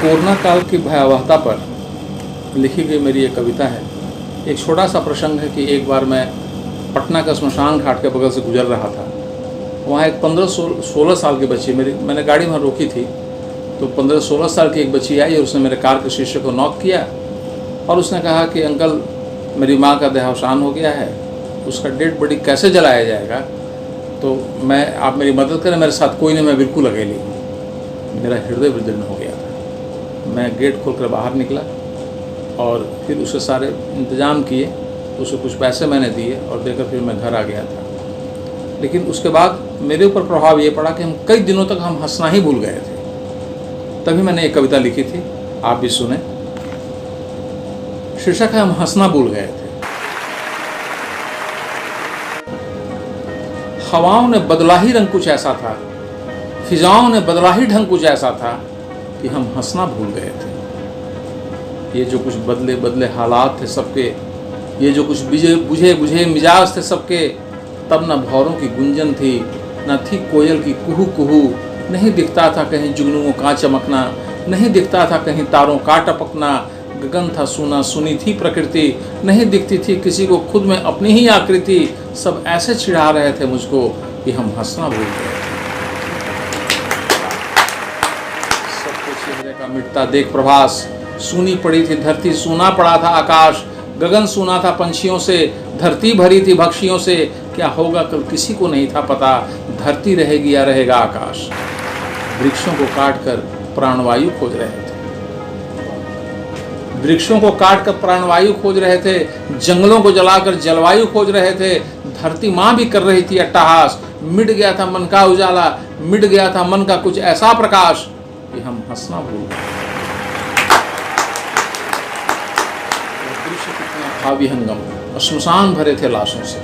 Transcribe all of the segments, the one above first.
Corona काल की भयावहता पर लिखी गई मेरी एक कविता है। एक छोटा सा प्रसंग है कि एक बार मैं पटना का श्मशान घाट के बगल से गुजर रहा था। वहाँ एक 15-16 साल की बच्ची मैंने गाड़ी वहाँ रोकी थी, तो 15-16 साल की एक बच्ची आई और उसने मेरे कार के शीशे को नॉक किया और उसने कहा कि अंकल, मेरी माँ का देहावसान हो गया है, उसका डेड बॉडी कैसे जलाया जाएगा, तो आप मेरी मदद करें, मेरे साथ कोई नहीं, मैं बिल्कुल अकेली हूँ। मेरा हृदय विदीर्ण हो गया था। मैं गेट खोलकर बाहर निकला और फिर उसके सारे इंतज़ाम किए, उसे कुछ पैसे मैंने दिए और देकर फिर मैं घर आ गया था। लेकिन उसके बाद मेरे ऊपर प्रभाव ये पड़ा कि हम कई दिनों तक हम हंसना ही भूल गए थे। तभी मैंने एक कविता लिखी थी, आप भी सुने। शीर्षक है हम हंसना भूल गए थे। हवाओं ने बदला ही रंग कुछ ऐसा था, फिजाओं ने बदला ही ढंग कुछ ऐसा था कि हम हंसना भूल गए थे। ये जो कुछ बदले बदले हालात थे सबके, ये जो कुछ बुझे बुझे मिजाज थे सबके, तब न भौरों की गुंजन थी, न थी कोयल की कुहू कुहू, नहीं दिखता था कहीं जुगनुओं का चमकना, नहीं दिखता था कहीं तारों का टपकना, गगन था सूना, सुनी थी प्रकृति, नहीं दिखती थी किसी को खुद में अपनी ही आकृति। सब ऐसे चिढ़ा रहे थे मुझको कि हम हंसना भूल गए। सबको चेहरे का मिटता देख प्रभास, सूनी पड़ी थी धरती, सूना पड़ा था आकाश, गगन सूना था पंछियों से, धरती भरी थी भक्षियों से। क्या होगा कल किसी को नहीं था पता, धरती रहेगी या रहेगा आकाश। वृक्षों को काटकर प्राणवायु खोज रहे थे, वृक्षों को काटकर प्राणवायु खोज रहे थे, जंगलों को जलाकर जलवायु खोज रहे थे। धरती माँ भी कर रही थी अट्टहास, मिट गया था मन का उजाला, मिट गया था मन का कुछ ऐसा प्रकाश कि हम हंसना भूल गए। दृश्य कितना था विहंगम, श्मशान भरे थे लाशों से।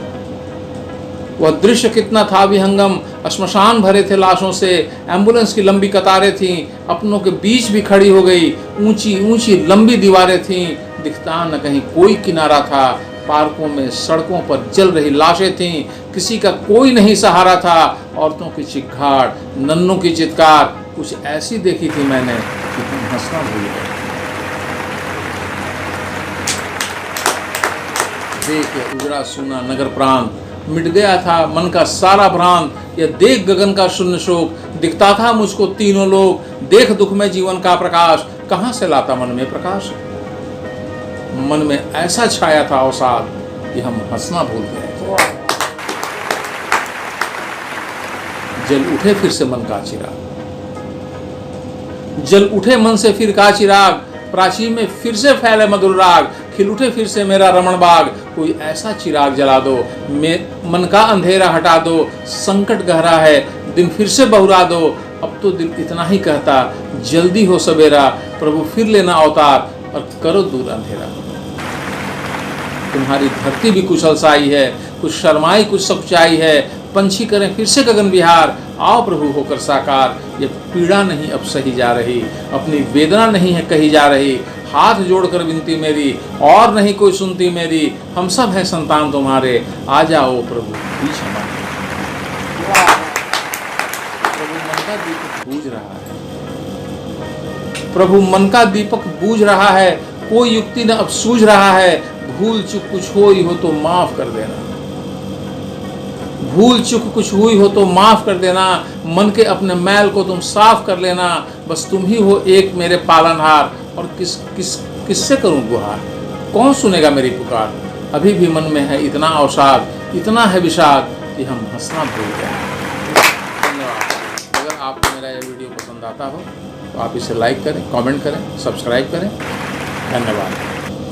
वह दृश्य कितना था विहंगम, श्मशान भरे थे लाशों से। एम्बुलेंस की लंबी कतारें थीं, अपनों के बीच भी खड़ी हो गई। ऊंची ऊंची लंबी दीवारें थीं, दिखता न कहीं कोई किनारा था। पार्कों में सड़कों पर जल रही लाशें थीं, किसी का कोई नहीं सहारा था। औरतों की चिक्खाड़, नन्हों की चित्कार, कुछ ऐसी देखी थी मैंने कि हम हंसना भूल गए। देख उजड़ा सूना नगर प्रांत, मिट गया था मन का सारा भ्रांत। यह देख गगन का शून्य शोक, दिखता था मुझको तीनों लोग। देख दुख में जीवन का प्रकाश, कहां से लाता मन में प्रकाश। मन में ऐसा छाया था अवसाद कि हम हंसना भूल गए। जल उठे फिर से मन का चिराग, जल उठे मन से फिर का चिराग। प्राचीन में फिर से फैले मधुर राग, खिल उठे फिर से मेरा रमण बाग। कोई ऐसा चिराग जला दो, मन का अंधेरा हटा दो। संकट गहरा है, दिन फिर से बहुरा दो। अब तो दिल इतना ही कहता, जल्दी हो सवेरा, प्रभु फिर लेना अवतार और करो दूर अंधेरा। तुम्हारी धरती भी कुछ अलसाई है, कुछ शर्माई कुछ सच्चाई है। पंछी करें फिर से गगन विहार, आओ प्रभु होकर साकार। ये पीड़ा नहीं अब सही जा रही, अपनी वेदना नहीं है कही जा रही। हाथ जोड़कर विनती मेरी, और नहीं कोई सुनती मेरी। हम सब हैं संतान तुम्हारे, आ जाओ प्रभु बीच हमारे। प्रभु मन का दीपक बूझ रहा है, प्रभु मन का दीपक बूझ रहा है। कोई युक्ति न अब सूझ रहा है। भूल चूक कुछ हुई हो तो माफ कर देना, भूल चूक कुछ हुई हो तो माफ कर देना। मन के अपने मैल को तुम साफ कर लेना। बस तुम ही हो एक मेरे पालनहार, और किससे करूं गुहार। कौन सुनेगा मेरी पुकार। अभी भी मन में है इतना अवसाद, इतना है विषाद कि हम हंसना भूल गए। धन्यवाद। अगर आपको मेरा यह वीडियो पसंद आता हो तो आप इसे लाइक करें, कमेंट करें, सब्सक्राइब करें। धन्यवाद।